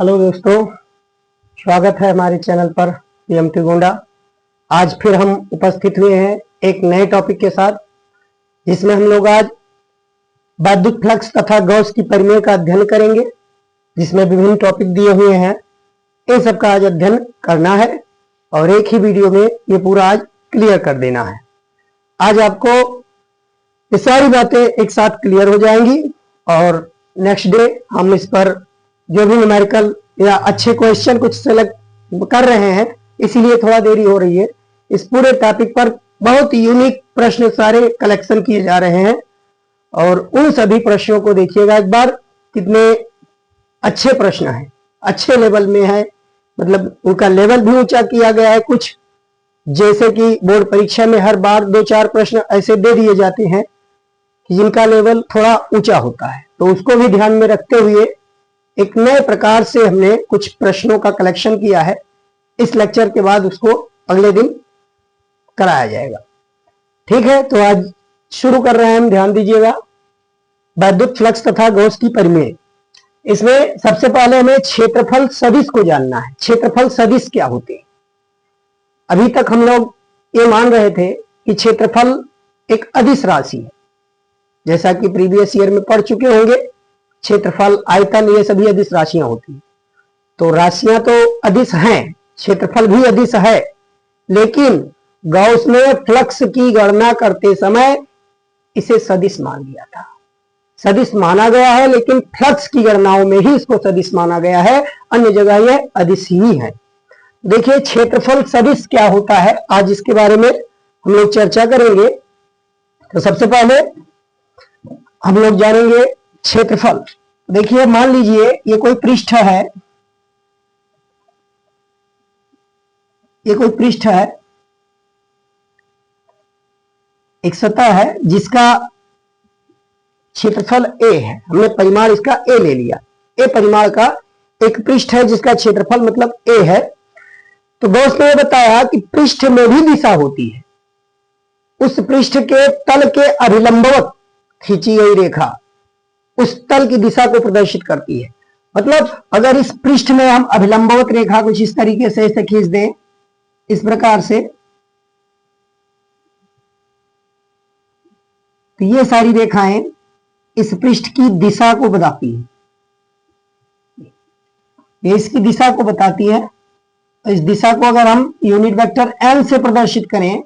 Hello दोस्तों, स्वागत है हमारे चैनल पर पीएमटी गोंडा। आज फिर हम उपस्थित हुए हैं एक नए टॉपिक के साथ, जिसमें हम लोग आज वैद्युत फ्लक्स तथा गॉस की परिमेय का अध्ययन करेंगे, जिसमें विभिन्न टॉपिक दिए हुए हैं। इन सब का आज अध्ययन करना है और एक ही वीडियो में ये पूरा आज क्लियर कर देना है। आज आपको ये सारी बातें एक साथ क्लियर हो जाएंगी और नेक्स्ट डे हम इस पर जो भी न्यूमेरिकल या अच्छे क्वेश्चन कुछ सेलेक्ट कर रहे हैं, इसीलिए थोड़ा देरी हो रही है। इस पूरे टॉपिक पर बहुत यूनिक प्रश्न सारे कलेक्शन किए जा रहे हैं और उन सभी प्रश्नों को देखिएगा एक बार, कितने अच्छे प्रश्न हैं, अच्छे लेवल में है, मतलब उनका लेवल भी ऊंचा किया गया है। कुछ जैसे कि बोर्ड परीक्षा में हर बार 2-4 प्रश्न ऐसे दे दिए जाते हैं कि जिनका लेवल थोड़ा ऊंचा होता है, तो उसको भी ध्यान में रखते हुए एक नए प्रकार से हमने कुछ प्रश्नों का कलेक्शन किया है। इस लेक्चर के बाद उसको अगले दिन कराया जाएगा। ठीक है, तो आज शुरू कर रहे हैं हम। ध्यान दीजिएगा, वैद्युत फ्लक्स तथा गॉस की परिमेय। इसमें सबसे पहले हमें क्षेत्रफल सदिश को जानना है। क्षेत्रफल सदिश क्या होते हैं? अभी तक हम लोग ये मान रहे थे कि क्षेत्रफल एक अदिश राशि है, जैसा कि प्रीवियस ईयर में पढ़ चुके होंगे। क्षेत्रफल, आयतन, ये सभी अदिश राशियां होती हैं। तो राशियां तो अदिश हैं, क्षेत्रफल भी अदिश है, लेकिन गॉस ने फ्लक्स की गणना करते समय इसे सदिश मान लिया था। सदिश माना गया है, लेकिन फ्लक्स की गणनाओं में ही इसको सदिश माना गया है, अन्य जगह यह अदिश ही है। देखिए, क्षेत्रफल सदिश क्या होता है, आज इसके बारे में हम लोग चर्चा करेंगे। तो सबसे पहले हम लोग जानेंगे क्षेत्रफल। देखिए, मान लीजिए ये कोई पृष्ठ है, ये कोई पृष्ठ है, एक सतह है जिसका क्षेत्रफल a है। हमने परिमाण इसका a ले लिया। a परिमाण का एक पृष्ठ है जिसका क्षेत्रफल मतलब a है। तो गॉस ने बताया कि पृष्ठ में भी दिशा होती है। उस पृष्ठ के तल के अभिलंबवत खींची गई रेखा उस तल की दिशा को प्रदर्शित करती है। मतलब अगर इस पृष्ठ में हम अभिलंबवत रेखा कुछ इस तरीके से इसे खींच दें, इस प्रकार से, तो ये सारी रेखाएं इस पृष्ठ की दिशा को बताती है। ये इसकी दिशा को बताती है। तो इस दिशा को अगर हम यूनिट वेक्टर n से प्रदर्शित करें,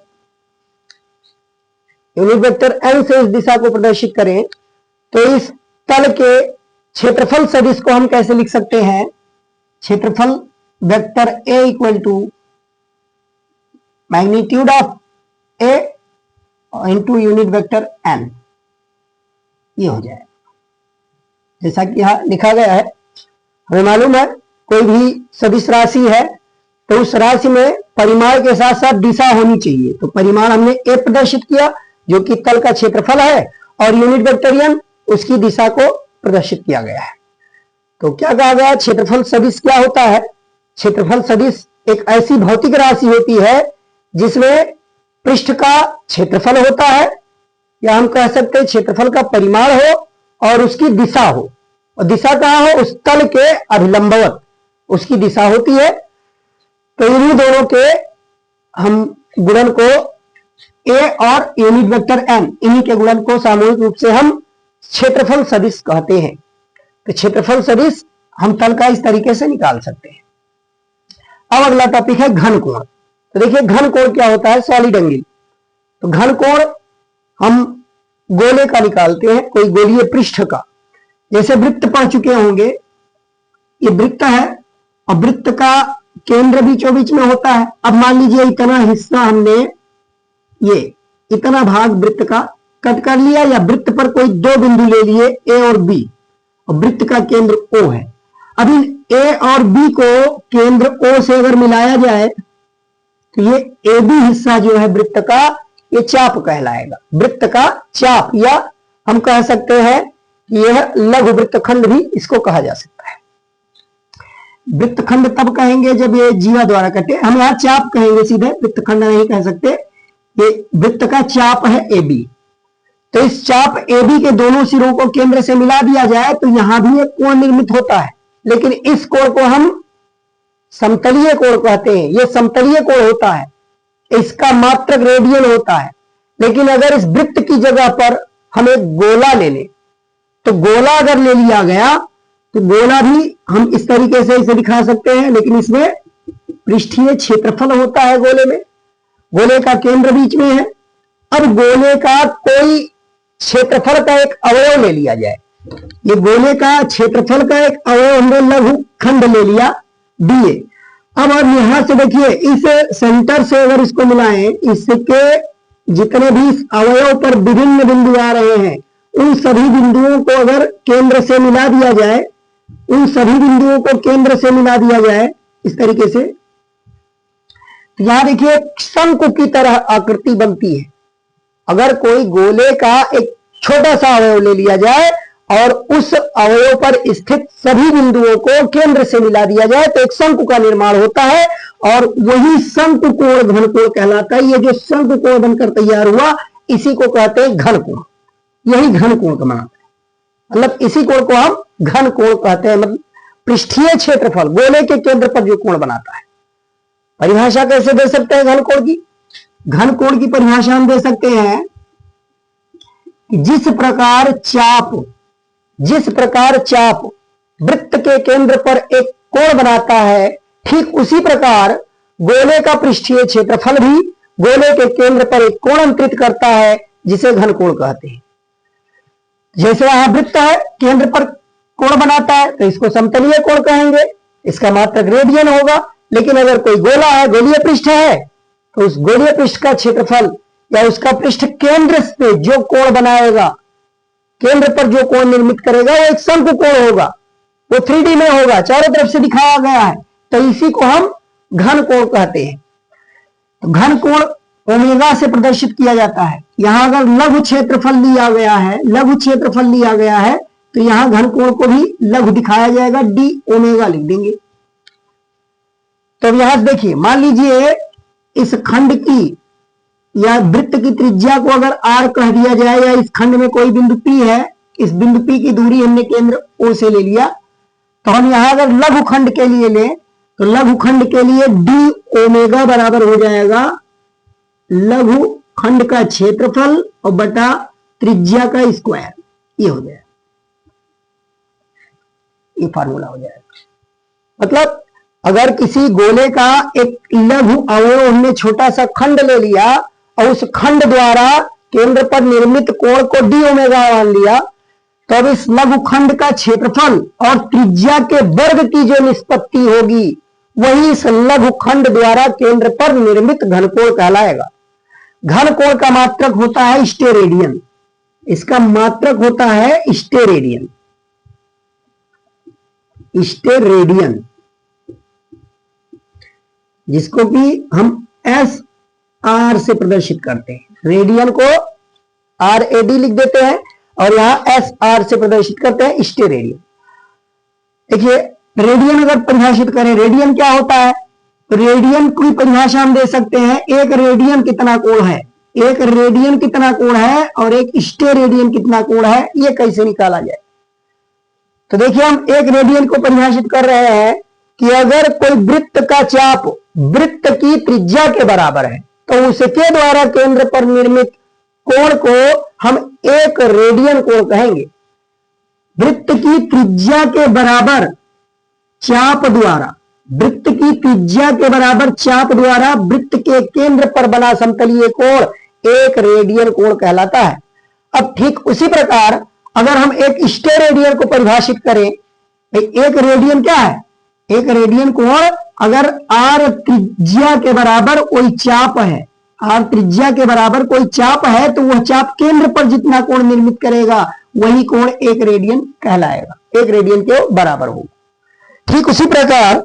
यूनिट वेक्टर n से इस दिशा को प्रदर्शित करें, तो इस तल के क्षेत्रफल सदिश को हम कैसे लिख सकते हैं? क्षेत्रफल vector a equal to magnitude of a into unit vector n, ये हो जाए। जैसा कि यहां लिखा गया है, हमें मालूम है कोई भी सदिश राशि है तो उस राशि में परिमाण के साथ साथ दिशा होनी चाहिए। तो परिमाण हमने a प्रदर्शित किया जो कि तल का क्षेत्रफल है, और यूनिट वेक्टर n उसकी दिशा को प्रदर्शित किया गया है। तो क्या कहा गया? क्षेत्रफल सदिश क्या होता है? क्षेत्रफल सदिश एक ऐसी भौतिक राशि होती है जिसमें पृष्ठ का क्षेत्रफल होता है, या हम कह सकते हैं क्षेत्रफल का परिमाण हो और उसकी दिशा हो। और दिशा कहां हो? उस तल के अभिलंबवत उसकी दिशा होती है। तो इन्हीं दोनों के हम गुणन को a और यूनिट वेक्टर n, इन्हीं के गुणन को सामूहिक रूप से हम क्षेत्रफल सदिश कहते हैं। तो क्षेत्रफल सदिश हम तल का इस तरीके से निकाल सकते हैं। अब अगला टॉपिक है घन कोण। तो देखिए, घन कोण क्या होता है? Solid angle. तो घन कोण हम गोले का निकालते हैं, कोई गोलीय पृष्ठ का। जैसे वृत्त पढ़ चुके होंगे, ये वृत्त है और वृत्त का केंद्र बीचों बीच में होता है। अब मान लीजिए इतना हिस्सा हमने, ये इतना भाग वृत्त का कट कर लिया, या वृत्त पर कोई 2 बिंदु ले लिए a और b, और वृत्त का केंद्र O है। अभी a और b को केंद्र O से अगर मिलाया जाए तो ये AB हिस्सा जो है वृत्त का, ये चाप कहलाएगा। वृत्त का चाप, या हम कह सकते हैं कि यह लघु वृत्तखंड भी इसको कहा जा सकता है। वृत्तखंड तब कहेंगे जब ये जीवा द्वारा कटे, हम यहां चाप कहेंगे सीधे, वृत्तखंड नहीं कह सकते। ये वृत्त का चाप है AB। तो इस चाप AB के दोनों सिरों को केंद्र से मिला दिया जाए तो यहां भी एक कोण निर्मित होता है। लेकिन इस कोण को हम समतलीय कोण कहते हैं। यह समतलीय कोण होता है, इसका मात्रक रेडियन होता है। लेकिन अगर इस वृत्त की जगह पर हम एक गोला ले लें, तो गोला अगर ले लिया गया तो गोला भी हम इस तरीके से इसे दिखा सकते हैं, लेकिन इसमें पृष्ठीय क्षेत्रफल होता है गोले में, गोले का केंद्र बीच में है। अब गोले का कोई क्षेत्रफल का एक अवयव ले लिया जाए, ये गोले का क्षेत्रफल का एक अवयव हमने लघु खंड ले लिया डीए। अब यहां से देखिए, इस सेंटर से अगर इसको मिलाएं, इसके जितने भी इस अवयव पर विभिन्न बिंदु आ रहे हैं, उन सभी बिंदुओं को अगर केंद्र से मिला दिया जाए, उन सभी बिंदुओं को केंद्र से मिला दिया जाए इस तरीके से, तो यहां देखिए शंकु की तरह आकृति बनती है। अगर कोई गोले का एक छोटा सा अवयव ले लिया जाए और उस अवयव पर स्थित सभी बिंदुओं को केंद्र से मिला दिया जाए तो एक शंकु का निर्माण होता है, और वही शंकु कोण घन कोण कहलाता है। ये जो शंकु कोण बनकर तैयार हुआ, इसी को कहते हैं घन कोण। यही घन कोण का बनाता है, मतलब इसी कोण को हम घन कोण कहते हैं। मतलब पृष्ठीय क्षेत्रफल गोले के केंद्र पर जो कोण बनाता है। परिभाषा कैसे दे सकते हैं घन कोण की? घन कोण की परिभाषा हम दे सकते हैं कि जिस प्रकार चाप वृत्त के केंद्र पर एक कोण बनाता है, ठीक उसी प्रकार गोले का पृष्ठीय क्षेत्रफल भी गोले के केंद्र पर एक कोण अंतरित करता है, जिसे घन कोण कहते हैं। जैसे यहां वृत्त है, केंद्र पर कोण बनाता है, तो इसको समतलीय कोण कहेंगे, इसका मात्रक रेडियन होगा। लेकिन अगर कोई गोला है, गोलीय पृष्ठ है, तो उस गोलीय पृष्ठ का क्षेत्रफल या उसका पृष्ठ केंद्र से जो कोण बनाएगा, केंद्र पर जो कोण निर्मित करेगा, वो एक शंकु कोण होगा। वो 3D में होगा, चारों तरफ से दिखाया गया है, तो इसी को हम घन कोण कहते हैं। तो घन कोण ओमेगा से प्रदर्शित किया जाता है। यहां अगर लघु क्षेत्रफल लिया गया है, तो यहां घन कोण को भी लघु दिखाया जाएगा, डी ओमेगा लिख देंगे। तो यहां देखिए, मान लीजिए इस खंड की या वृत्त की त्रिज्या को अगर आर कह दिया जाए, या इस खंड में कोई बिंदु पी है, इस बिंदु पी की दूरी हमने केंद्र ओ से ले लिया, तो हम यहां अगर लघु खंड के लिए लें, तो लघु खंड के लिए डी ओमेगा बराबर हो जाएगा लघु खंड का क्षेत्रफल और बटा त्रिज्या का स्क्वायर। ये हो जाएगा, ये फार्मूला हो जाएगा। मतलब अगर किसी गोले का एक लघु अवयव हमने छोटा सा खंड ले लिया और उस खंड द्वारा केंद्र पर निर्मित कोण को डी ओमेगा मान लिया, तो अब इस लघु खंड का क्षेत्रफल और त्रिज्या के वर्ग की जो निष्पत्ति होगी, वही इस लघु खंड द्वारा केंद्र पर निर्मित घनकोण कहलाएगा। घन कोण का मात्रक होता है स्टेरेडियन, इसका मात्रक होता है स्टेरेडियन, जिसको कि हम एस आर से प्रदर्शित करते हैं। रेडियन को आर ए डी लिख देते हैं और यहां एस आर से प्रदर्शित करते हैं स्टेरेडियन। देखिए, रेडियन अगर परिभाषित करें, रेडियन क्या होता है? रेडियन की परिभाषा हम दे सकते हैं, एक रेडियन कितना कोण है, एक रेडियन कितना कोण है और एक स्टेरेडियन कितना कोण है, ये कैसे निकाला जाए? तो देखिए, हम एक रेडियन को परिभाषित कर रहे हैं कि अगर कोई वृत्त का चाप वृत्त की त्रिज्या के बराबर है, तो उसके द्वारा केंद्र पर निर्मित कोण को हम एक रेडियन कोण कहेंगे। वृत्त की त्रिज्या के बराबर चाप द्वारा, वृत्त की त्रिज्या के बराबर चाप द्वारा वृत्त के केंद्र पर बना समतलीय कोण एक रेडियन कोण कहलाता है। अब ठीक उसी प्रकार अगर हम एक स्टेरेडियन को परिभाषित करें, एक रेडियन क्या है? एक रेडियन कोण अगर आर त्रिज्या के बराबर कोई चाप है, आर त्रिज्या के बराबर कोई चाप है, तो वह चाप केंद्र पर जितना कोण निर्मित करेगा, वही कोण एक रेडियन कहलाएगा, एक रेडियन के बराबर होगा। ठीक उसी प्रकार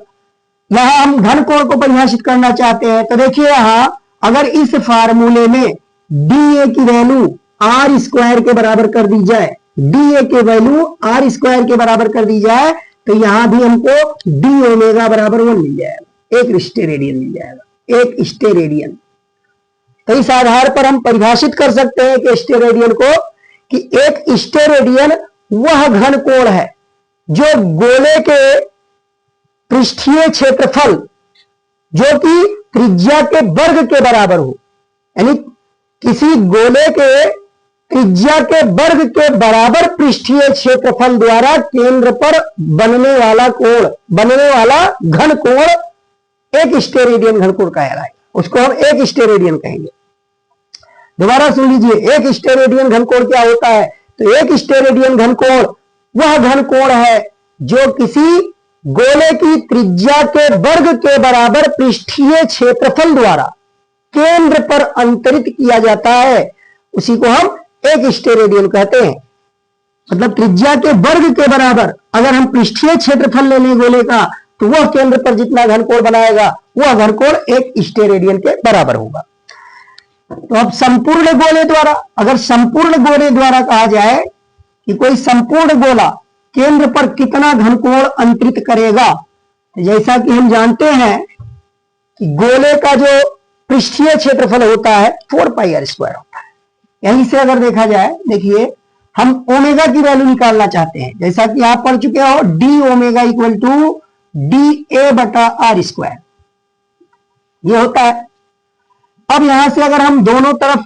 यहां हम घन कोण को परिभाषित करना चाहते हैं, तो देखिए यहां अगर इस फार्मूले में डी ए की वैल्यू आर स्क्वायर के बराबर कर दी जाए, डी ए के वैल्यू आर स्क्वायर के बराबर कर दी जाए, तो यहां भी हमको डी ओमेगा बराबर 1 मिल जाएगा, एक स्टेरेडियन मिल जाएगा, एक स्टेरेडियन। तो इस आधार पर हम परिभाषित कर सकते हैं कि स्टेरेडियन को, कि एक स्टेरेडियन वह घन कोण है जो गोले के पृष्ठीय क्षेत्रफल जो कि त्रिज्या के वर्ग के बराबर हो, यानी किसी गोले के त्रिज्या के वर्ग के बराबर पृष्ठीय क्षेत्रफल द्वारा केंद्र पर बनने वाला घन कोण एक स्टेरेडियन घन कोण कहलाएगा। उसको हम एक स्टेरेडियन कहेंगे। दोबारा सुन लीजिए, एक स्टेरेडियन घन कोण क्या होता है? तो एक स्टेरेडियन घन कोण वह घन कोण है जो किसी गोले की त्रिज्या के वर्ग के बराबर पृष्ठीय क्षेत्रफल द्वारा केंद्र पर अंतरित किया जाता है, उसी को हम एक स्टेरेडियन कहते हैं। मतलब त्रिज्या के वर्ग के बराबर अगर हम पृष्ठीय क्षेत्रफल ले लें गोले का, तो वह केंद्र पर जितना घन कोण बनाएगा वह घन कोण एक स्टेरेडियन के बराबर होगा। तो अब संपूर्ण गोले द्वारा, अगर संपूर्ण गोले द्वारा कहा जाए कि कोई संपूर्ण गोला केंद्र पर कितना घन कोण अंतरित करेगा, तो जैसा कि हम जानते हैं कि गोले का जो पृष्ठीय क्षेत्रफल होता है 4πr² होता है। यहीं से अगर देखा जाए, देखिए हम ओमेगा की वैल्यू निकालना चाहते हैं, जैसा कि आप पढ़ चुके हो, D omega equal to DA/r², ये होता है। अब यहां से अगर हम दोनों तरफ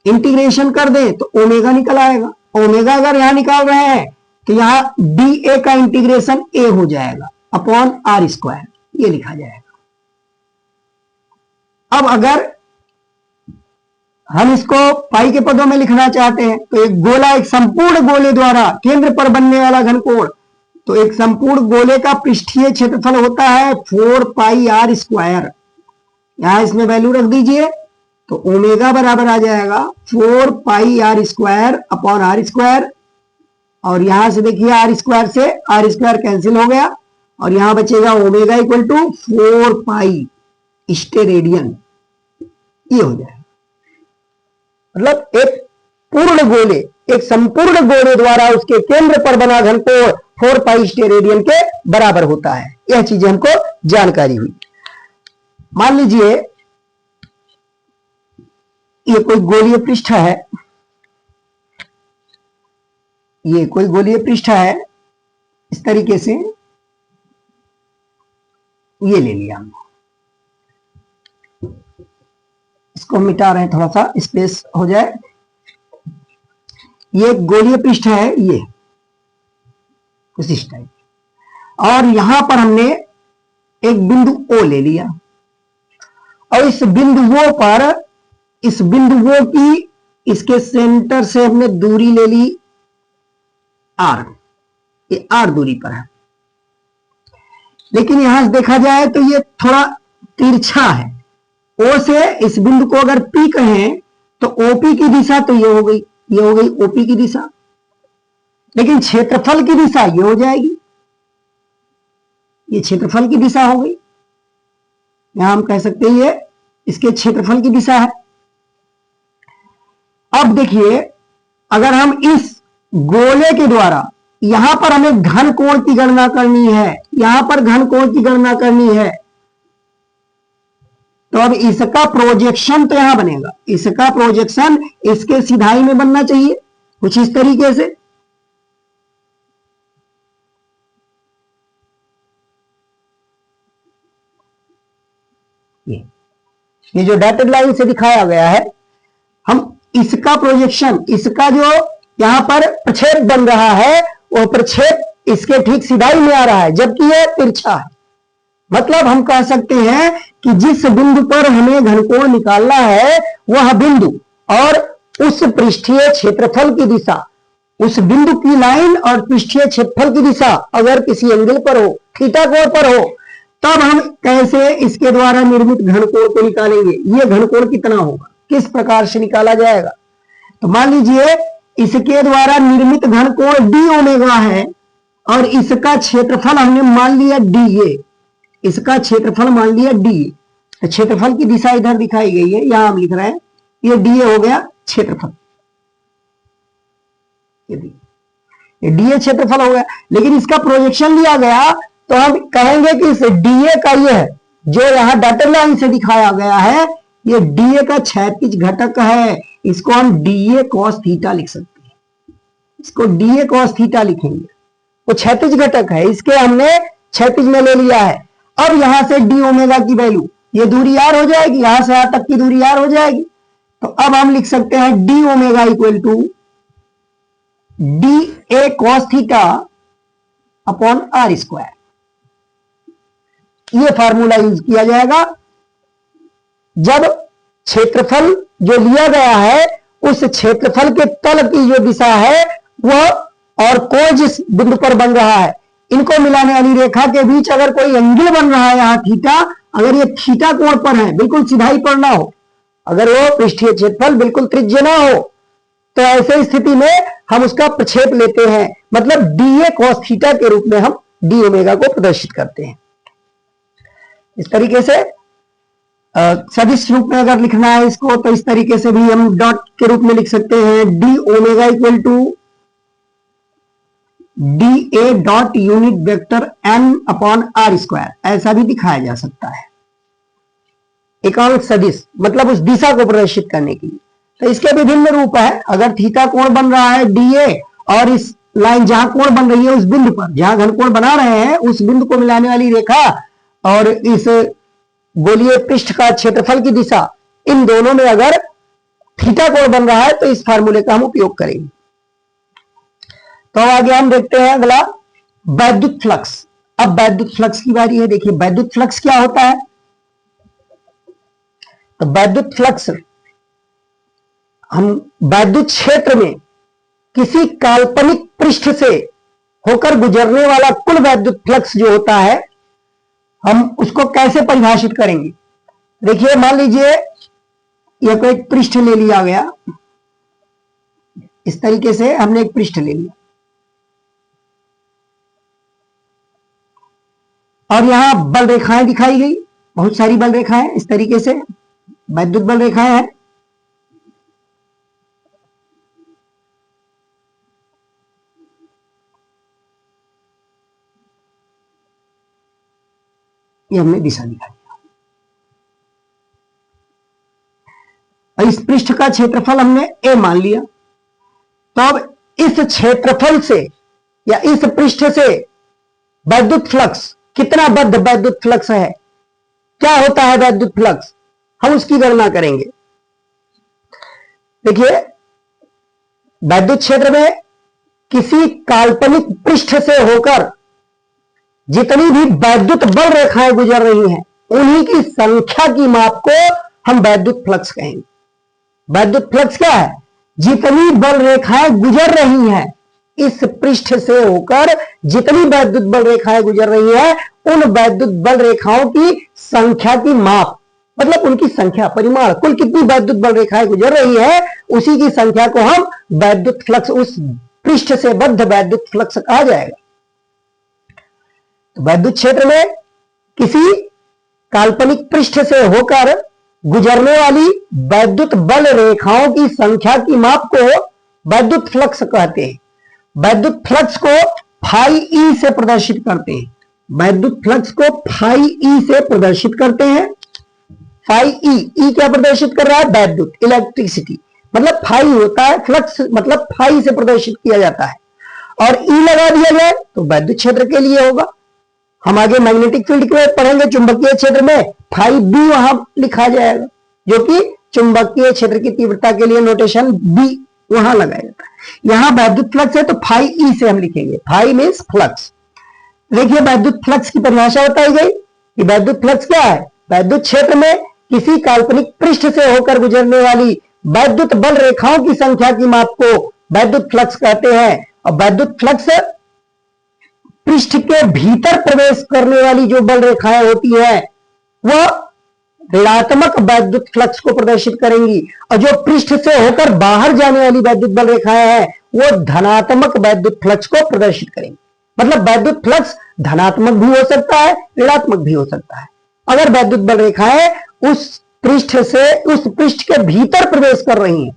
इंटीग्रेशन कर दें तो ओमेगा निकल आएगा। ओमेगा अगर यहां निकाल रहे हैं तो यहां DA का इंटीग्रेशन A हो जाएगा अपॉन r², ये लिखा जाएगा। अब अगर हम इसको पाई के पदों में लिखना चाहते हैं तो एक गोला, एक संपूर्ण गोले द्वारा केंद्र पर बनने वाला घन कोण, तो एक संपूर्ण गोले का पृष्ठीय क्षेत्रफल होता है 4πr²। यहां इसमें वैल्यू रख दीजिए तो ओमेगा बराबर आ जाएगा 4πr² अपॉन r², और यहां से देखिए r² से r² कैंसिल हो गया और यहां बचेगा ओमेगा इक्वल टू 4π स्टेरेडियन, ये हो जाएगा। मतलब एक पूर्ण गोले, एक संपूर्ण गोले द्वारा उसके केंद्र पर बना घन कोण 4π स्टेरेडियन के बराबर होता है। यह चीजें हमको जानकारी हुई। मान लीजिए ये कोई गोलीय पृष्ठ है, ये कोई गोलीय पृष्ठ है, इस तरीके से ये ले लिया हमने, इसको हम मिटा रहे हैं, थोड़ा सा स्पेस हो जाए। ये गोलीय पृष्ठ है, ये कुछ इस टाइप, और यहां पर हमने एक बिंदु O ले लिया और इस बिंदुओं पर, इस बिंदुओं की, इसके सेंटर से हमने दूरी ले ली R, ये R दूरी पर है। लेकिन यहां से देखा जाए तो ये थोड़ा तिरछा है। O से इस बिंदु को अगर P कहें तो OP की दिशा तो ये हो गई, ये हो गई OP की दिशा, लेकिन क्षेत्रफल की दिशा ये हो जाएगी, ये क्षेत्रफल की दिशा हो गई। यहां हम कह सकते हैं ये इसके क्षेत्रफल की दिशा है। अब देखिए, अगर हम इस गोले के द्वारा यहां पर हमें घन कोण की गणना करनी है, यहां पर घन कोण की गणना करनी है, तो अब इसका प्रोजेक्शन तो यहां बनेगा, इसका प्रोजेक्शन इसके सिधाई में बनना चाहिए कुछ इस तरीके से। ये जो डॉटेड लाइन से दिखाया गया है, हम इसका प्रोजेक्शन, इसका जो यहां पर प्रक्षेप बन रहा है, वो प्रक्षेप इसके ठीक सिधाई में आ रहा है, जबकि यह तिरछा है। मतलब हम कह सकते हैं कि जिस बिंदु पर हमें घनकोण निकालना है, वह बिंदु और उस पृष्ठीय क्षेत्रफल की दिशा, उस बिंदु की लाइन और पृष्ठीय क्षेत्रफल की दिशा अगर किसी एंगल पर हो, थीटा कोण पर हो, तब हम कैसे इसके द्वारा निर्मित घनकोण को निकालेंगे, ये घनकोण कितना होगा, किस प्रकार से निकाला जाएगा। तो मान लीजिए इसके द्वारा निर्मित घनकोण डी ओमेगा है और इसका क्षेत्रफल हमने मान लिया DA, इसका क्षेत्रफल मान लिया DA। तो क्षेत्रफल की दिशा इधर दिखाई गई है, यहां हम लिख रहे हैं, ये DA हो गया क्षेत्रफल, ये DA क्षेत्रफल हो गया। लेकिन इसका प्रोजेक्शन लिया गया तो हम कहेंगे कि इस DA का यह जो यहां डॉटेड लाइन से दिखाया गया है, ये DA का क्षैतिज घटक है, इसको हम DA cos थीटा लिख सकते हैं, इसको DA cos थीटा लिखेंगे, वो क्षैतिज घटक है, इसके हमने क्षैतिज में ले लिया है। अब यहां से डी ओमेगा की वैल्यू, ये दूरी आर हो जाएगी, यहां से यहां तक की दूरी आर हो जाएगी। तो अब हम लिख सकते हैं D omega equal to D A cos theta upon R square. ये फार्मूला यूज किया जाएगा जब क्षेत्रफल जो लिया गया है उस क्षेत्रफल के तल की जो दिशा है वह और कोण जिस बिंदु पर बन रहा है, इनको मिलाने वाली रेखा के बीच अगर कोई एंगल बन रहा है यहां थीटा, अगर ये थीटा कोण पर है, बिल्कुल सिधाई पर ना हो, अगर वो पृष्ठीय क्षेत्रफल बिल्कुल त्रिज्य ना हो, तो ऐसे स्थिति में हम उसका प्रक्षेप लेते हैं, मतलब डी ए कॉस थीटा के रूप में हम डी ओमेगा को प्रदर्शित करते हैं। इस तरीके से सदिश रूप में अगर लिखना है इसको तो इस तरीके से भी हम डॉट के रूप में लिख सकते हैं, D omega equal to D A dot unit vector N upon R square, ऐसा भी दिखाया जा सकता है एकांक सदिश, मतलब उस दिशा को प्रदर्शित करने के लिए। तो इसके विभिन्न रूप है। अगर थीटा कोण बन रहा है डी ए और इस लाइन जहां कोण बन रही है उस बिंदु पर, जहां घनकोण बना रहे हैं उस बिंदु को मिलाने वाली रेखा और इस गोलीय पृष्ठ का क्षेत्रफल की दिशा, इन दोनों में अगर थीटा कोण बन रहा है तो इस फार्मूले का हम उपयोग करेंगे। तो आगे हम देखते हैं अगला वैद्युत फ्लक्स। अब वैद्युत फ्लक्स की बारी है। देखिए वैद्युत फ्लक्स क्या होता है। तो वैद्युत फ्लक्स, हम वैद्युत क्षेत्र में किसी काल्पनिक पृष्ठ से होकर गुजरने वाला कुल वैद्युत फ्लक्स जो होता है, हम उसको कैसे परिभाषित करेंगे। देखिए मान लीजिए यह कोई पृष्ठ ले लिया गया, इस तरीके से हमने एक पृष्ठ ले लिया और यहां बल रेखाएं दिखाई गई, बहुत सारी बल रेखाएं, इस तरीके से वैद्युत बल रेखाएं हैं। ये हमने दिशा दिखाई और इस पृष्ठ का क्षेत्रफल हमने ए मान लिया। तो अब इस क्षेत्रफल से या इस पृष्ठ से वैद्युत फ्लक्स, कितना बद्ध वैद्युत फ्लक्स है, क्या होता है वैद्युत फ्लक्स, हम उसकी गणना करेंगे। देखिए वैद्युत क्षेत्र में किसी काल्पनिक पृष्ठ से होकर जितनी भी वैद्युत बल रेखाएं गुजर रही हैं उन्हीं की संख्या की माप को हम वैद्युत फ्लक्स कहेंगे। वैद्युत फ्लक्स क्या है, जितनी बल रेखाएं गुजर रही हैं इस पृष्ठ से होकर, जितनी वैद्युत बल रेखाएं गुजर रही हैं उन वैद्युत बल रेखाओं की संख्या की माप, मतलब उनकी संख्या, परिमाण, कुल कितनी वैद्युत बल रेखाएं गुजर रही है उसी की संख्या को हम वैद्युत फ्लक्स, उस पृष्ठ से बद्ध वैद्युत फ्लक्स कहा जाएगा। तो वैद्युत क्षेत्र में किसी काल्पनिक पृष्ठ से होकर गुजरने वाली वैद्युत बल रेखाओं की संख्या की माप को वैद्युत फ्लक्स कहते हैं। वैद्युत फ्लक्स को फाई ई से प्रदर्शित करते हैं। वैद्युत फ्लक्स को फाई ई से प्रदर्शित करते हैं। फाई ई, ई क्या प्रदर्शित कर रहा है, वैद्युत, इलेक्ट्रिसिटी, मतलब फाई होता है, फ्लक्स मतलब फाई से प्रदर्शित किया जाता है और ई लगा दिया जाए तो वैद्युत क्षेत्र के लिए होगा। हम आगे मैग्नेटिक फील्ड के पढ़ेंगे, चुंबकीय क्षेत्र में फाई बी वहां लिखा जाएगा, जो कि चुंबकीय क्षेत्र की तीव्रता के लिए नोटेशन बी वहां लगाया जाता है। यहां वैद्युत फ्लक्स है तो फाई ई से हम लिखेंगे, फाई मीन्स फ्लक्स। देखिए वैद्युत फ्लक्स की परिभाषा बताई गई कि वैद्युत फ्लक्स क्या है, वैद्युत क्षेत्र में किसी काल्पनिक पृष्ठ से होकर गुजरने वाली वैद्युत बल रेखाओं की संख्या की माप को वैद्युत फ्लक्स कहते हैं। और वैद्युत फ्लक्स पृष्ठ के भीतर प्रवेश करने वाली जो बल रेखाएं होती है वह ऋणात्मक वैद्युत फ्लक्स को प्रदर्शित करेंगी और जो पृष्ठ से होकर बाहर जाने वाली वैद्युत बल रेखाएं हैं वो धनात्मक वैद्युत फ्लक्स को प्रदर्शित करेंगी। मतलब वैद्युत फ्लक्स धनात्मक भी हो सकता है, ऋणात्मक भी हो सकता है। अगर वैद्युत बल रेखाएं उस पृष्ठ से उस पृष्ठ के भीतर प्रवेश कर रही हैं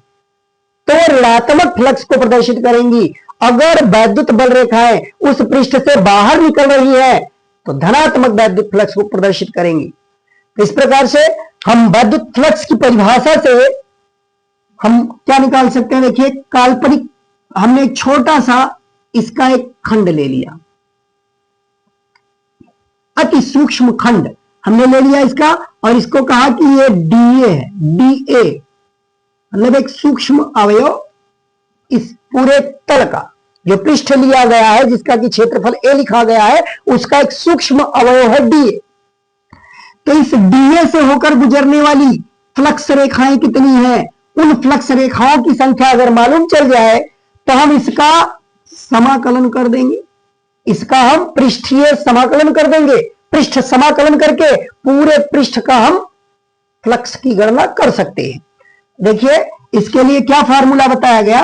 तो वो ऋणात्मक फ्लक्स को प्रदर्शित करेंगी। अगर वैद्युत बल रेखाएं उस पृष्ठ से बाहर निकल रही है तो धनात्मक वैद्युत फ्लक्स को प्रदर्शित करेंगी। इस प्रकार से हम वैद्युत फ्लक्स की परिभाषा से हम क्या निकाल सकते हैं, देखिए काल्पनिक, हमने एक छोटा सा इसका एक खंड ले लिया, अति सूक्ष्म खंड हमने ले लिया इसका, और इसको कहा कि ये डीए है, डीए मतलब एक सूक्ष्म अवयव इस पूरे तल का, जो पृष्ठ लिया गया है जिसका कि क्षेत्रफल ए लिखा गया है, उसका एक सूक्ष्म अवयव है डीए। तो इस डीए से होकर गुजरने वाली फ्लक्स रेखाएं कितनी हैं, उन फ्लक्स रेखाओं की संख्या अगर मालूम चल जाए तो हम इसका समाकलन कर देंगे, इसका हम पृष्ठीय समाकलन कर देंगे। पृष्ठ समाकलन करके पूरे पृष्ठ का हम फ्लक्स की गणना कर सकते हैं। देखिए इसके लिए क्या फार्मूला बताया गया,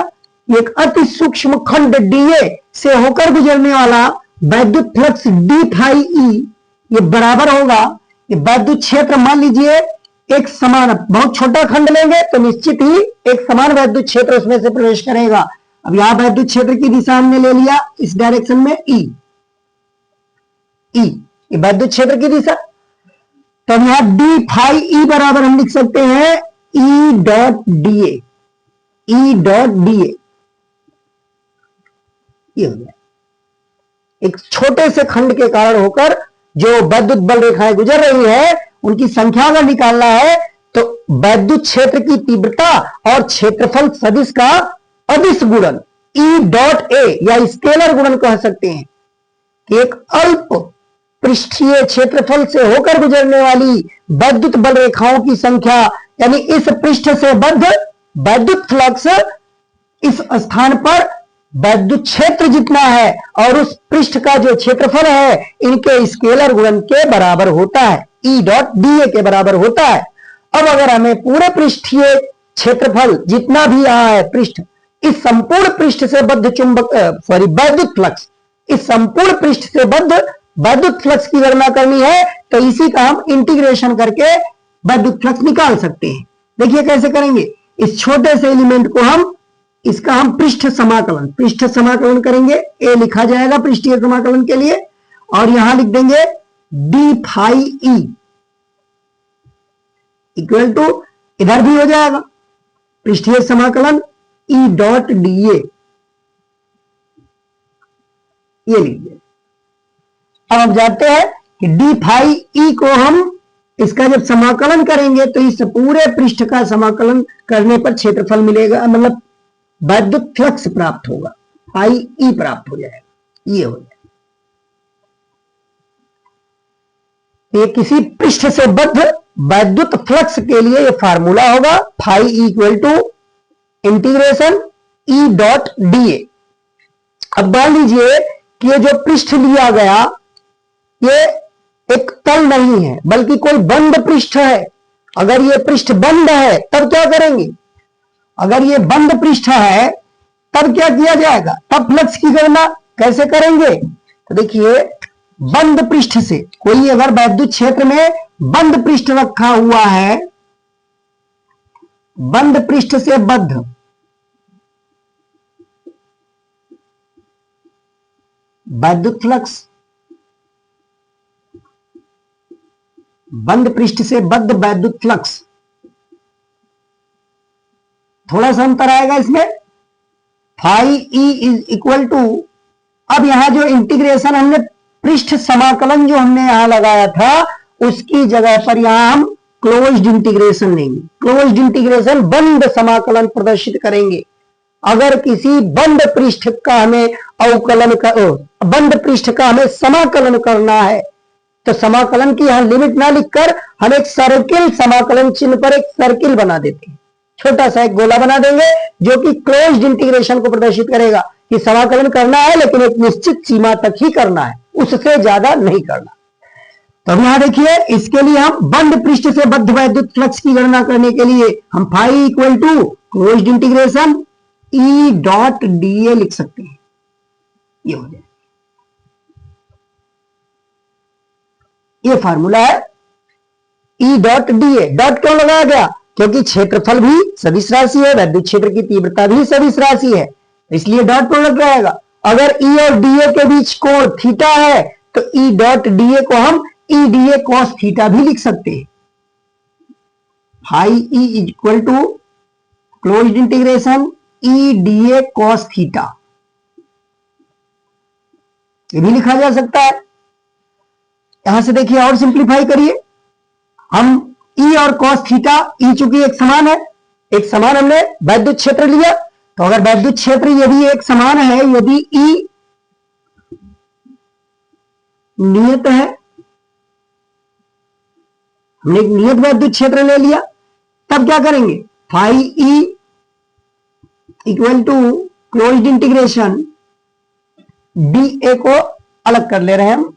एक अति सूक्ष्म खंड डीए से होकर गुजरने वाला वैद्युत फ्लक्स डी फाई ई, ये बराबर होगा, ये वैद्युत क्षेत्र मान लीजिए एक समान, बहुत छोटा खंड लेंगे तो निश्चित ही एक समान वैद्युत क्षेत्र उसमें से प्रवेश करेगा। अब यहां वैद्युत क्षेत्र की दिशा हमने ले लिया इस डायरेक्शन में ई, ये वैद्युत क्षेत्र की दिशा। तो यहां डी फाई ई बराबर हम लिख सकते हैं ई डॉट डीए, ई डॉट डीए, ये हो गया। एक छोटे से खंड के कारण होकर जो वैद्युत बल रेखाएं गुजर रही है उनकी संख्या अगर निकालना है तो वैद्युत क्षेत्र की तीव्रता और क्षेत्रफल सदिश का अदिश गुणन ई डॉट ए या स्केलर गुणन कह सकते हैं कि एक अल्प पृष्ठीय क्षेत्रफल से होकर गुजरने वाली वैद्युत बल रेखाओं की संख्या, यानी इस पृष्ठ से बद्ध वैद्युत फ्लक्स इस स्थान पर वैद्युत क्षेत्र जितना है और उस पृष्ठ का जो क्षेत्रफल है इनके स्केलर गुणन के बराबर होता है, ई डॉट डीए के बराबर होता है। अब अगर हमें पूरे पृष्ठीय क्षेत्रफल जितना भी यहां है पृष्ठ, इस संपूर्ण पृष्ठ से बद्ध चुंबक वैद्युत फ्लक्स, इस संपूर्ण पृष्ठ से बद्ध वैद्युत फ्लक्स की गणना करनी है तो इसी का हम इंटीग्रेशन करके वैद्युत फ्लक्स निकाल सकते हैं। देखिए कैसे करेंगे, इस छोटे से एलिमेंट को हम, इसका हम पृष्ठ समाकलन करेंगे, ए लिखा जाएगा पृष्ठीय समाकलन के लिए, और यहां लिख देंगे D phi E equal to, इधर भी हो जाएगा पृष्ठीय समाकलन ई डॉट डीए, ये लीजिए। अब हम जानते हैं कि डी फाई ई को हम इसका जब समाकलन करेंगे तो इस पूरे पृष्ठ का समाकलन करने पर क्षेत्रफल मिलेगा, मतलब वैद्युत फ्लक्स प्राप्त होगा, फाई ई प्राप्त हो जाएगा, ये हो जाएगा। ये किसी पृष्ठ से बद्ध वैद्युत फ्लक्स के लिए ये फार्मूला होगा, phi E equal to integration E dot D A. अब मान लीजिए कि ये जो पृष्ठ लिया गया ये एक तल नहीं है बल्कि कोई बंद पृष्ठ है। अगर ये पृष्ठ बंद है तब क्या करेंगे, अगर ये बंद पृष्ठ है तब क्या किया जाएगा, तब फ्लक्स की गणना कैसे करेंगे। तो देखिए बंद पृष्ठ से, कोई अगर वैद्युत क्षेत्र में बंद पृष्ठ रखा हुआ है, बंद पृष्ठ से बद्ध वैद्युत फ्लक्स, बंद पृष्ठ से बद्ध वैद्युत फ्लक्स, थोड़ा सा अंतर आएगा इसमें, phi E is equal to, अब यहां जो इंटीग्रेशन हमने पृष्ठ समाकलन जो हमने यहां लगाया था उसकी जगह पर यहां हम क्लोज्ड इंटीग्रेशन लेंगे, क्लोज्ड इंटीग्रेशन बंद समाकलन प्रदर्शित करेंगे। अगर किसी बंद पृष्ठ का हमें अवकलन बंद पृष्ठ का हमें समाकलन करना है तो समाकलन की यहां लिमिट ना लिखकर हम एक सर्किल, समाकलन चिन्ह पर एक सर्किल बना देते हैं, छोटा सा एक गोला बना देंगे जो कि क्लोज्ड इंटीग्रेशन को प्रदर्शित करेगा कि समाकलन करना है लेकिन एक निश्चित सीमा तक ही करना है, उससे ज्यादा नहीं करना। तो अब यहां देखिए इसके लिए हम बंद पृष्ठ से बद्ध वैद्युत फ्लक्स की गणना करने के लिए हम phi equal to closed integration E dot D A लिख सकते हैं, ये हो जाए, ये फार्मूला है ई डॉट डीए। डॉट क्यों लगाया गया, क्योंकि क्षेत्रफल भी सदिश राशि है, वैद्युत क्षेत्र की तीव्रता भी सदिश राशि है, इसलिए डॉट पर लग जाएगा। अगर ई और डीए के बीच कोण थीटा है तो ई डॉट डीए को हम ई डीए कॉस थीटा भी लिख सकते हैं। Phi E equal to closed integration E D A cos theta, ये भी लिखा जा सकता है। यहां से देखिए और सिंप्लीफाई करिए, हम ई और कॉस थीटा, ई चूंकि एक समान है, एक समान हमने वैद्युत क्षेत्र लिया, तो अगर वैद्युत क्षेत्र यदि एक समान है, यदि ई नियत है, हमने एक नियत वैद्युत क्षेत्र ले लिया, तब क्या करेंगे, phi E equal to closed integration D A को अलग कर ले रहे हैं हम,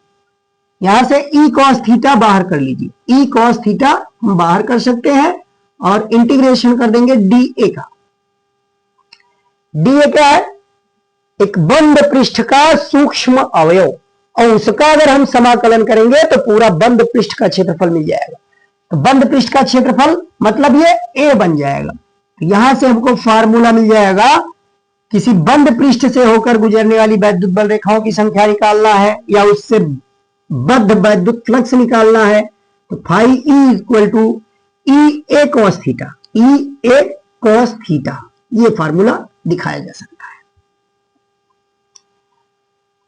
यहां से ई कॉस थीटा बाहर कर लीजिए, ई कॉस थीटा हम बाहर कर सकते हैं और इंटीग्रेशन कर देंगे डी ए का। डी ए क्या है, एक बंद पृष्ठ का सूक्ष्म अवयव, और उसका अगर हम समाकलन करेंगे तो पूरा बंद पृष्ठ का क्षेत्रफल मिल जाएगा। तो बंद पृष्ठ का क्षेत्रफल मतलब ये ए बन जाएगा। तो यहां से हमको फार्मूला मिल जाएगा, किसी बंद पृष्ठ से होकर गुजरने वाली वैद्युत बल रेखाओं की संख्या निकालना है या उससे बद्ध वैद्युत फ्लक्स निकालना है, तो phi E equal to E A cos theta, E A cos theta, ये फार्मूला दिखाया जा सकता है।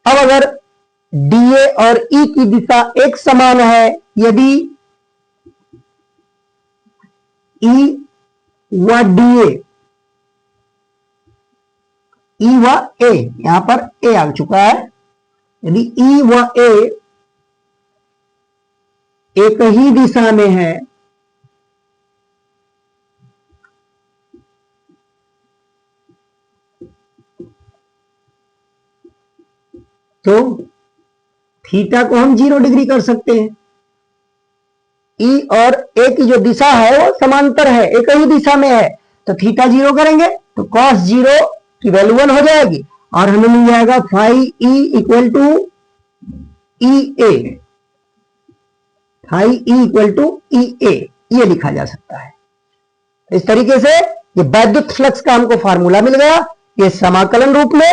अब अगर डीए और ई की दिशा एक समान है, यदि ई व डीए, ई व ए, यहां पर ए आ चुका है, यदि ई व ए एक ही दिशा में है, तो थीटा को हम 0 डिग्री कर सकते हैं। ई और ए की जो दिशा है वो समांतर है, एक ही दिशा में है, तो थीटा 0 करेंगे तो कॉस 0 की वैल्यू 1 हो जाएगी और हमें मिल जाएगा phi E equal to E A, phi E equal to E A, ये लिखा जा सकता है। इस तरीके से ये वैद्युत फ्लक्स का हमको फार्मूला मिल गया। ये समाकलन रूप में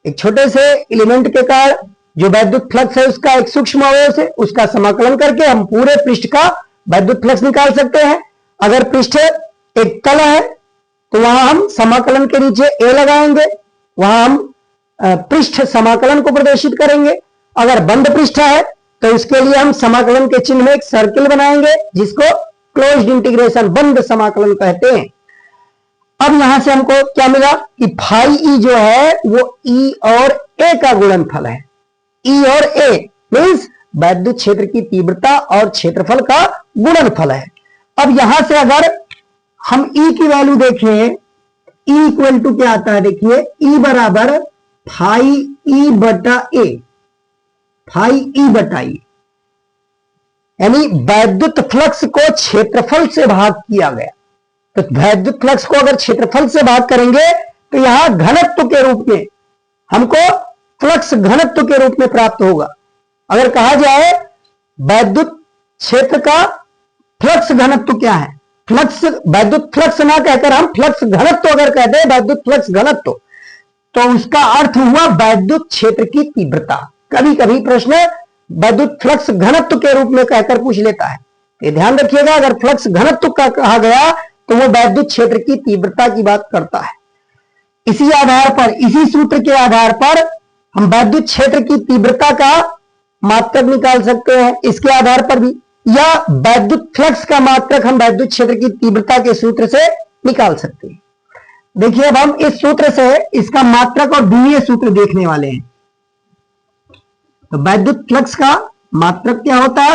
एक छोटे से एलिमेंट के कारण जो वैद्युत फ्लक्स है उसका एक सूक्ष्म अवयव से उसका समाकलन करके हम पूरे पृष्ठ का वैद्युत फ्लक्स निकाल सकते हैं। अगर पृष्ठ एक तल है तो वहां हम समाकलन के नीचे ए लगाएंगे, वहां हम पृष्ठ समाकलन को प्रदर्शित करेंगे। अगर बंद पृष्ठ है तो इसके लिए हम समाकलन के चिन्ह में एक सर्किल बनाएंगे जिसको क्लोज्ड इंटीग्रेशन बंद समाकलन कहते हैं। अब यहां से हमको क्या मिला कि फाई ई जो है वो ई और ए का गुणनफल है। ई और ए मींस वैद्युत क्षेत्र की तीव्रता और क्षेत्रफल का गुणनफल है। अब यहां से अगर हम ई की वैल्यू देखें, ई इक्वल टू क्या आता है, देखिए ई बराबर फाई ई बटा ए, फाई ई बटा ए, यानी वैद्युत फ्लक्स को क्षेत्रफल से भाग किया गया। तो वैद्युत फ्लक्स को अगर क्षेत्रफल से भाग करेंगे तो यहां घनत्व के रूप में हमको फ्लक्स घनत्व के रूप में प्राप्त होगा। अगर कहा जाए वैद्युत क्षेत्र का फ्लक्स घनत्व क्या है, फ्लक्स वैद्युत फ्लक्स ना कहकर हम फ्लक्स घनत्व अगर कहते हैं, वैद्युत फ्लक्स घनत्व, तो उसका अर्थ हुआ वैद्युत क्षेत्र की तीव्रता। कभी कभी प्रश्न वैद्युत फ्लक्स घनत्व के रूप में कहकर पूछ लेता है, ये ध्यान रखिएगा। अगर फ्लक्स घनत्व का कहा गया तो वो वैद्युत क्षेत्र की तीव्रता की बात करता है। इसी आधार पर, इसी सूत्र के आधार पर हम वैद्युत क्षेत्र की तीव्रता का मात्रक निकाल सकते हैं, इसके आधार पर भी, या वैद्युत फ्लक्स का मात्रक हम वैद्युत क्षेत्र की तीव्रता के सूत्र से निकाल सकते हैं। देखिए अब हम इस सूत्र से इसका मात्रक और ध्रुवीय सूत्र देखने वाले हैं। तो वैद्युत फ्लक्स का मात्रक क्या होता है,